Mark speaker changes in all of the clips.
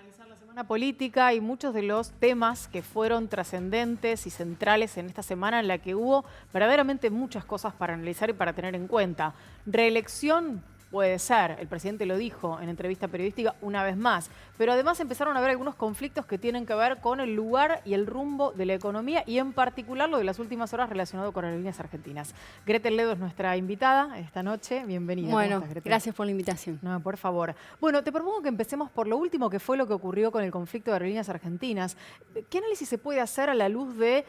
Speaker 1: finalizar la semana política y muchos de los temas que fueron trascendentes y centrales en esta semana en la que hubo verdaderamente muchas cosas para analizar y para tener en cuenta. Reelección puede ser, el presidente lo dijo en entrevista periodística una vez más, pero además empezaron a haber algunos conflictos que tienen que ver con el lugar y el rumbo de la economía y en particular lo de las últimas horas relacionado con Aerolíneas Argentinas. Gretel Ledo es nuestra invitada esta noche, bienvenida.
Speaker 2: Bueno, gracias por la invitación.
Speaker 1: No, por favor. Bueno, te propongo que empecemos por lo último que fue lo que ocurrió con el conflicto de Aerolíneas Argentinas. ¿Qué análisis se puede hacer a la luz de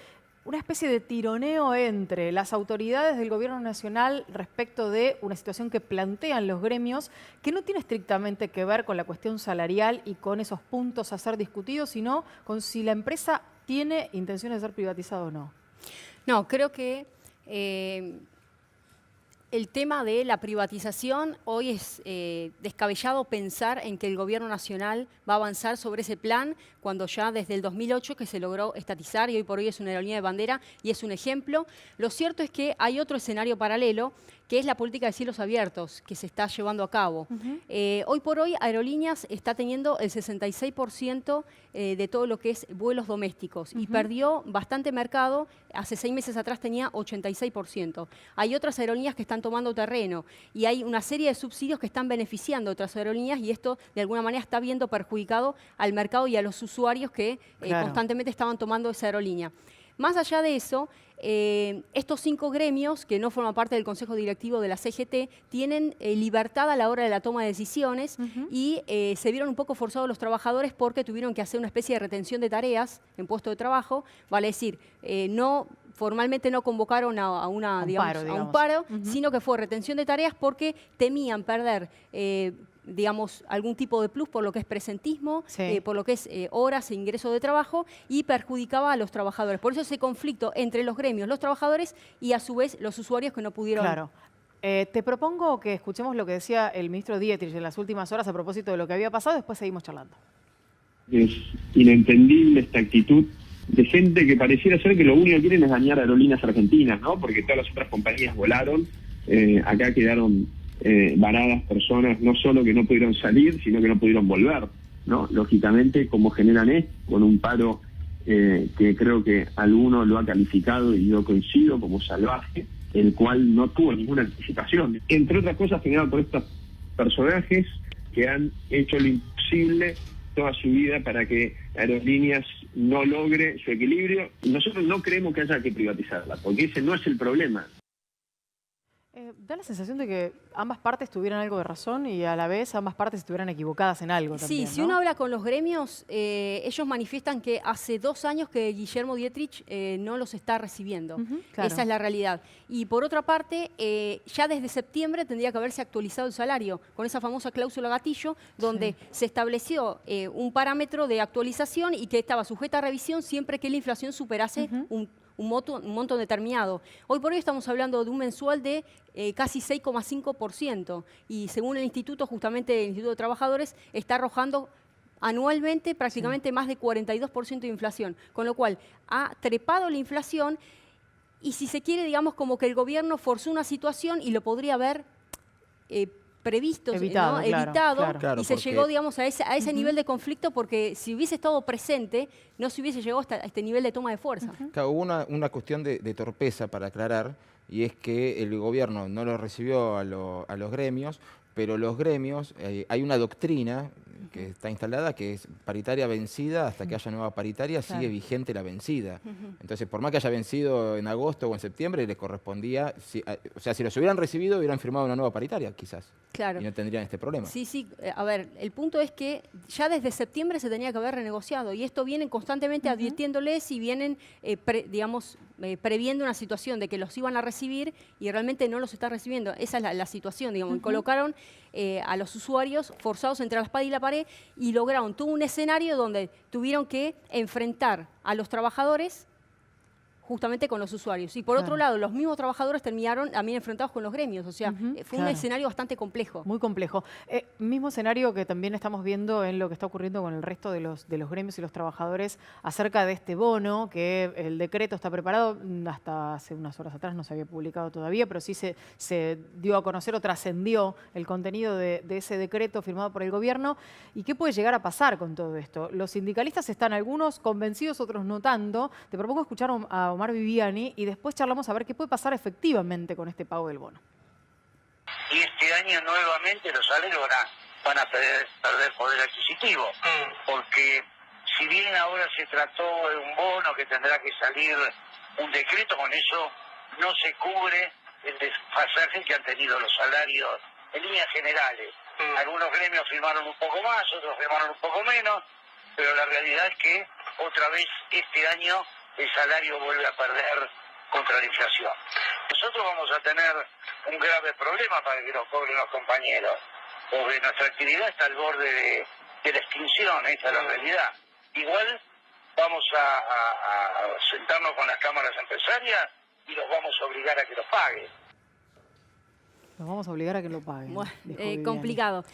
Speaker 1: una especie de tironeo entre las autoridades del gobierno nacional respecto de una situación que plantean los gremios, que no tiene estrictamente que ver con la cuestión salarial y con esos puntos a ser discutidos, sino con si la empresa tiene intenciones de ser privatizada o no?
Speaker 2: No, creo que el tema de la privatización, hoy es descabellado pensar en que el gobierno nacional va a avanzar sobre ese plan cuando ya desde el 2008 que se logró estatizar y hoy por hoy es una aerolínea de bandera y es un ejemplo. Lo cierto es que hay otro escenario paralelo que es la política de cielos abiertos que se está llevando a cabo. Hoy por hoy Aerolíneas está teniendo el 66% de todo lo que es vuelos domésticos y perdió bastante mercado. Hace 6 meses atrás tenía 86%. Hay otras aerolíneas que están tomando terreno y hay una serie de subsidios que están beneficiando a otras aerolíneas y esto de alguna manera está viendo perjudicado al mercado y a los usuarios que constantemente estaban tomando esa aerolínea. Más allá de eso, estos 5 gremios, que no forman parte del Consejo Directivo de la CGT, tienen libertad a la hora de la toma de decisiones y se vieron un poco forzados los trabajadores porque tuvieron que hacer una especie de retención de tareas en puesto de trabajo, vale decir, formalmente no convocaron a un paro, sino que fue retención de tareas porque temían perder algún tipo de plus por lo que es presentismo, por lo que es horas e ingreso de trabajo y perjudicaba a los trabajadores. Por eso ese conflicto entre los gremios, los trabajadores y a su vez los usuarios que no pudieron...
Speaker 1: Claro. Te propongo que escuchemos lo que decía el ministro Dietrich en las últimas horas a propósito de lo que había pasado, después seguimos charlando.
Speaker 3: Es inentendible esta actitud de gente que pareciera ser que lo único que quieren es dañar Aerolíneas Argentinas, ¿no? Porque todas las otras compañías volaron, acá quedaron varadas personas, no solo que no pudieron salir, sino que no pudieron volver, ¿no? Lógicamente, como generan esto, con un paro que creo que alguno lo ha calificado y yo coincido como salvaje, el cual no tuvo ninguna anticipación. Entre otras cosas, generado por estos personajes que han hecho lo imposible toda su vida para que Aerolíneas no logre su equilibrio. Nosotros no creemos que haya que privatizarla, porque ese no es el problema.
Speaker 1: Da la sensación de que ambas partes tuvieran algo de razón y a la vez ambas partes estuvieran equivocadas en algo también,
Speaker 2: Sí, si
Speaker 1: ¿no?
Speaker 2: uno habla con los gremios, ellos manifiestan que hace 2 años que Guillermo Dietrich no los está recibiendo.
Speaker 1: Claro.
Speaker 2: Esa es la realidad. Y por otra parte, ya desde septiembre tendría que haberse actualizado el salario, con esa famosa cláusula gatillo, donde se estableció un parámetro de actualización y que estaba sujeta a revisión siempre que la inflación superase un monto determinado. Hoy por hoy estamos hablando de un mensual de casi 6,5% y según el instituto, justamente el Instituto de Trabajadores, está arrojando anualmente prácticamente más de 42% de inflación, con lo cual ha trepado la inflación y si se quiere, digamos, como que el gobierno forzó una situación y lo podría haber previsto,
Speaker 1: evitado,
Speaker 2: ¿no? Evitado
Speaker 4: Claro,
Speaker 2: y se
Speaker 4: porque...
Speaker 2: llegó, digamos, a ese nivel de conflicto porque si hubiese estado presente no se hubiese llegado hasta este nivel de toma de fuerza.
Speaker 4: Claro, hubo una cuestión de torpeza para aclarar, y es que el gobierno no lo recibió a los gremios, pero los gremios, hay una doctrina que está instalada que es paritaria vencida hasta que haya nueva paritaria, sigue vigente la vencida. Entonces, por más que haya vencido en agosto o en septiembre, les correspondía, o sea, si los hubieran recibido, hubieran firmado una nueva paritaria, quizás.
Speaker 2: Claro.
Speaker 4: Y no tendrían este problema.
Speaker 2: Sí, sí. A ver, el punto es que ya desde septiembre se tenía que haber renegociado y esto vienen constantemente advirtiéndoles y vienen, previendo una situación de que los iban a recibir y realmente no los está recibiendo. Esa es la situación, digamos. Colocaron a los usuarios forzados entre la espada y la pared y lograron todo un escenario donde tuvieron que enfrentar a los trabajadores justamente con los usuarios. Y por otro lado, los mismos trabajadores terminaron también enfrentados con los gremios. O sea, fue un escenario bastante complejo.
Speaker 1: Muy complejo. Mismo escenario que también estamos viendo en lo que está ocurriendo con el resto de los gremios y los trabajadores acerca de este bono, que el decreto está preparado, hasta hace unas horas atrás no se había publicado todavía, pero sí se dio a conocer o trascendió el contenido de ese decreto firmado por el gobierno. ¿Y qué puede llegar a pasar con todo esto? Los sindicalistas están algunos convencidos, otros no tanto. Te propongo escuchar a Omar Viviani y después charlamos a ver qué puede pasar efectivamente con este pago del bono.
Speaker 5: Y este año nuevamente los salarios van a perder poder adquisitivo, porque si bien ahora se trató de un bono que tendrá que salir un decreto, con eso no se cubre el desfasaje que han tenido los salarios en líneas generales. Algunos gremios firmaron un poco más, otros firmaron un poco menos, pero la realidad es que otra vez este año el salario vuelve a perder contra la inflación. Nosotros vamos a tener un grave problema para que nos cobren los compañeros, porque nuestra actividad está al borde de la extinción, esa es la realidad. Igual vamos a sentarnos con las cámaras empresarias y los vamos a obligar a que los paguen.
Speaker 1: Los vamos a obligar a que lo paguen.
Speaker 2: Bueno, complicado.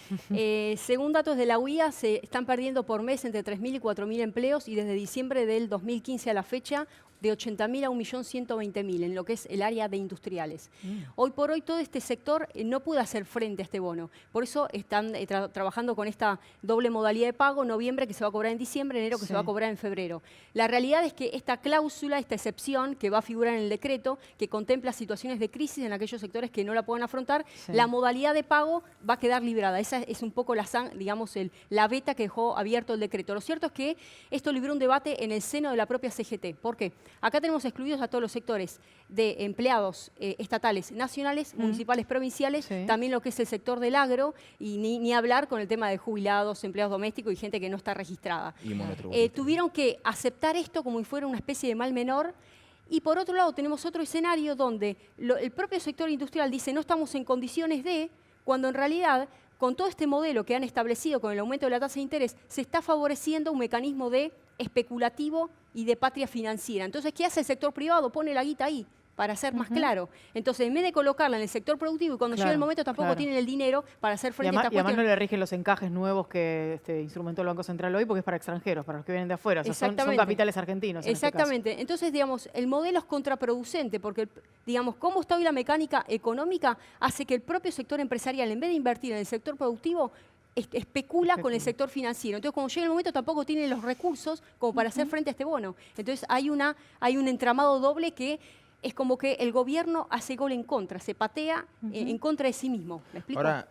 Speaker 2: Según datos de la UIA, se están perdiendo por mes entre 3.000 y 4.000 empleos y desde diciembre del 2015 a la fecha de 80.000 a 1.120.000 en lo que es el área de industriales. Hoy por hoy todo este sector no puede hacer frente a este bono. Por eso están trabajando con esta doble modalidad de pago, noviembre que se va a cobrar en diciembre, enero que se va a cobrar en febrero. La realidad es que esta cláusula, esta excepción que va a figurar en el decreto, que contempla situaciones de crisis en aquellos sectores que no la pueden afrontar, la modalidad de pago va a quedar librada. Esa es un poco la beta que dejó abierto el decreto. Lo cierto es que esto libró un debate en el seno de la propia CGT. ¿Por qué? Acá tenemos excluidos a todos los sectores de empleados estatales, nacionales, municipales, provinciales, también lo que es el sector del agro y ni hablar con el tema de jubilados, empleados domésticos y gente que no está registrada. Tuvieron que aceptar esto como si fuera una especie de mal menor. Y por otro lado tenemos otro escenario donde el propio sector industrial dice no estamos en condiciones de, cuando en realidad con todo este modelo que han establecido con el aumento de la tasa de interés, se está favoreciendo un mecanismo de especulativo y de patria financiera. Entonces, ¿qué hace el sector privado? Pone la guita ahí, para ser más claro. Entonces, en vez de colocarla en el sector productivo y cuando llega el momento tampoco tienen el dinero para hacer frente a esta cuestión.
Speaker 1: Y además no le rigen los encajes nuevos que instrumentó el Banco Central hoy porque es para extranjeros, para los que vienen de afuera. O sea, son capitales argentinos.
Speaker 2: Exactamente.
Speaker 1: En este
Speaker 2: Entonces, digamos, el modelo es contraproducente porque, digamos, cómo está hoy la mecánica económica hace que el propio sector empresarial, en vez de invertir en el sector productivo, especula con el sector financiero. Entonces, cuando llega el momento, tampoco tiene los recursos como para hacer frente a este bono. Entonces, hay un entramado doble que es como que el gobierno hace gol en contra, se patea en contra de sí mismo. ¿Me explico?
Speaker 4: Ahora,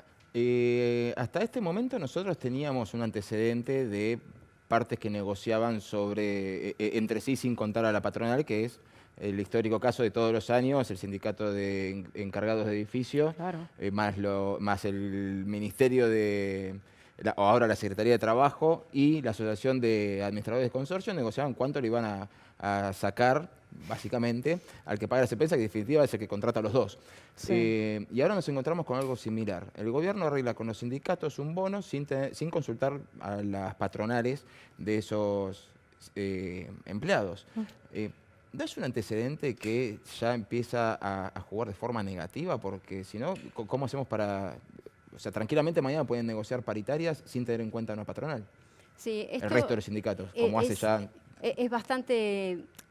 Speaker 4: hasta este momento nosotros teníamos un antecedente de partes que negociaban entre sí sin contar a la patronal, que es el histórico caso de todos los años, el sindicato de encargados de edificios, más el Ministerio o ahora la Secretaría de Trabajo y la Asociación de Administradores de Consorcio negociaban cuánto le iban a sacar, básicamente, al que paga la CPESA, que en definitiva es el que contrata a los dos. Y ahora nos encontramos con algo similar. El gobierno arregla con los sindicatos un bono sin consultar a las patronales de esos empleados. ¿No es un antecedente que ya empieza a jugar de forma negativa? Porque si no, ¿cómo hacemos para...? O sea, tranquilamente mañana pueden negociar paritarias sin tener en cuenta una patronal.
Speaker 2: Sí,
Speaker 4: el resto de los sindicatos, como hace ya...
Speaker 2: Es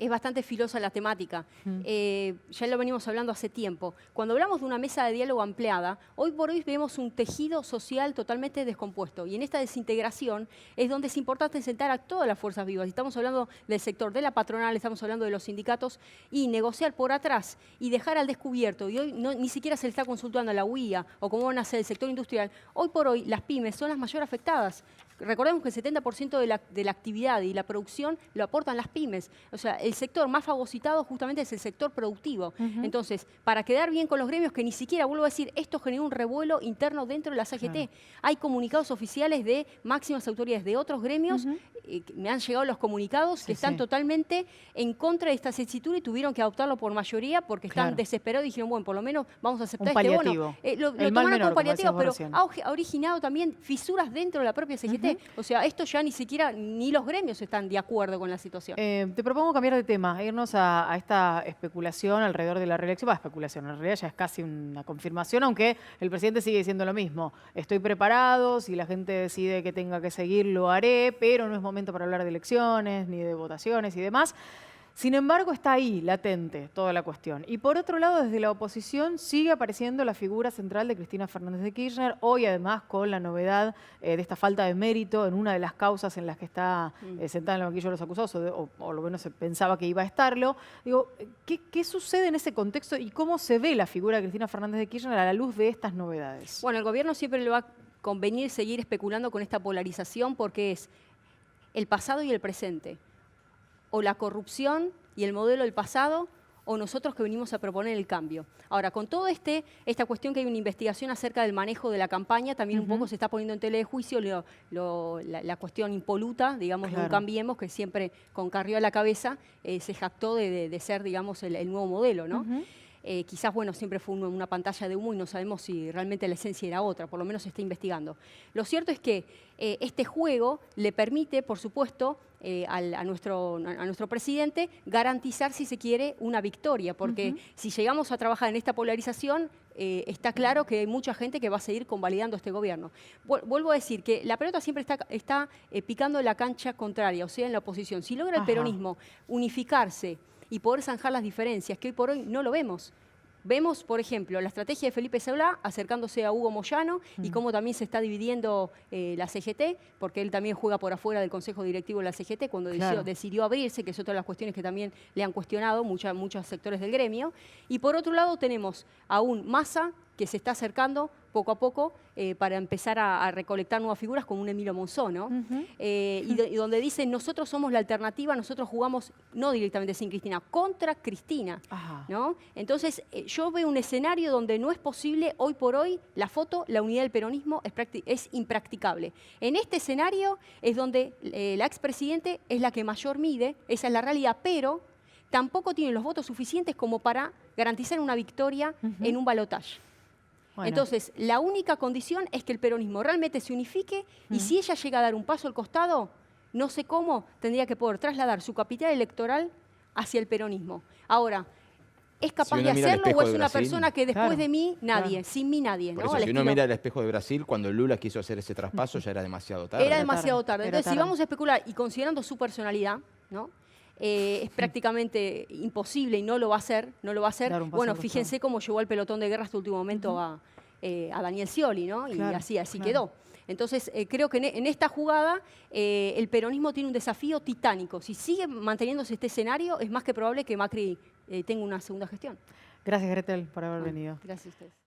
Speaker 2: bastante filosa la temática. Ya lo venimos hablando hace tiempo. Cuando hablamos de una mesa de diálogo ampliada, hoy por hoy vemos un tejido social totalmente descompuesto. Y en esta desintegración es donde es importante sentar a todas las fuerzas vivas. Estamos hablando del sector de la patronal, estamos hablando de los sindicatos, y negociar por atrás y dejar al descubierto. Y hoy ni siquiera se le está consultando a la UIA o cómo van a hacer el sector industrial. Hoy por hoy las pymes son las mayores afectadas. Recordemos que el 70% de la actividad y la producción lo aportan las pymes. O sea, el sector más fagocitado justamente es el sector productivo. Entonces, para quedar bien con los gremios, que ni siquiera, vuelvo a decir, esto generó un revuelo interno dentro de la CGT. Hay comunicados oficiales de máximas autoridades de otros gremios, me han llegado los comunicados que están totalmente en contra de esta solicitud y tuvieron que adoptarlo por mayoría porque están desesperados y dijeron, bueno, por lo menos vamos a aceptar este bono. Lo tomaron como paliativo, pero ha originado también fisuras dentro de la propia CGT. ¿viste? O sea, esto ya ni siquiera, ni los gremios están de acuerdo con la situación.
Speaker 1: Te propongo cambiar de tema, irnos a esta especulación alrededor de la reelección. Especulación, en realidad ya es casi una confirmación, aunque el presidente sigue diciendo lo mismo. Estoy preparado, si la gente decide que tenga que seguir, lo haré, pero no es momento para hablar de elecciones, ni de votaciones y demás. Sin embargo, está ahí, latente, toda la cuestión. Y por otro lado, desde la oposición sigue apareciendo la figura central de Cristina Fernández de Kirchner, hoy además con la novedad de esta falta de mérito en una de las causas en las que está sentada en el banquillo de los acusados, o lo menos se pensaba que iba a estarlo. Digo, ¿qué sucede en ese contexto y cómo se ve la figura de Cristina Fernández de Kirchner a la luz de estas novedades?
Speaker 2: Bueno, el gobierno siempre le va a convenir seguir especulando con esta polarización porque es el pasado y el presente. O la corrupción y el modelo del pasado, o nosotros que venimos a proponer el cambio. Ahora, con todo esta cuestión que hay una investigación acerca del manejo de la campaña, también un poco se está poniendo en tela de juicio la cuestión impoluta, digamos, de un Cambiemos, que siempre con Carrió a la cabeza se jactó de ser, digamos, el nuevo modelo, ¿no? Quizás, bueno, siempre fue una pantalla de humo y no sabemos si realmente la esencia era otra, por lo menos se está investigando. Lo cierto es que este juego le permite, por supuesto, a nuestro presidente garantizar, si se quiere, una victoria, porque si llegamos a trabajar en esta polarización, está claro que hay mucha gente que va a seguir convalidando este gobierno. Vuelvo a decir que la pelota siempre está picando en la cancha contraria, o sea, en la oposición. Si logra el peronismo unificarse y poder zanjar las diferencias, que hoy por hoy no lo vemos. Vemos, por ejemplo, la estrategia de Felipe Solá acercándose a Hugo Moyano y cómo también se está dividiendo la CGT, porque él también juega por afuera del Consejo Directivo de la CGT cuando decidió abrirse, que es otra de las cuestiones que también le han cuestionado muchos sectores del gremio. Y por otro lado tenemos a un Massa que se está acercando poco a poco para empezar a recolectar nuevas figuras como un Emilio Monzón, ¿no? Y donde dicen, nosotros somos la alternativa, nosotros jugamos no directamente sin Cristina, contra Cristina, ¿no? Entonces yo veo un escenario donde no es posible hoy por hoy la unidad del peronismo es impracticable. En este escenario es donde la expresidente es la que mayor mide, esa es la realidad, pero tampoco tiene los votos suficientes como para garantizar una victoria en un balotaje. Bueno. Entonces, la única condición es que el peronismo realmente se unifique y si ella llega a dar un paso al costado, no sé cómo, tendría que poder trasladar su capital electoral hacia el peronismo. Ahora, ¿es capaz de hacerlo o es una persona que después de mí, nadie, sin mí nadie?
Speaker 4: Por eso, si uno mira el espejo de Brasil, cuando Lula quiso hacer ese traspaso ya era demasiado tarde.
Speaker 2: Era demasiado tarde. Entonces, si vamos a especular y considerando su personalidad, ¿no? Es prácticamente imposible y no lo va a hacer. Bueno, fíjense cómo llevó al pelotón de guerra hasta el último momento a Daniel Scioli, ¿no? Y así quedó. Entonces, creo que en esta jugada el peronismo tiene un desafío titánico. Si sigue manteniéndose este escenario, es más que probable que Macri tenga una segunda gestión.
Speaker 1: Gracias, Gretel, por haber venido.
Speaker 2: Gracias a ustedes.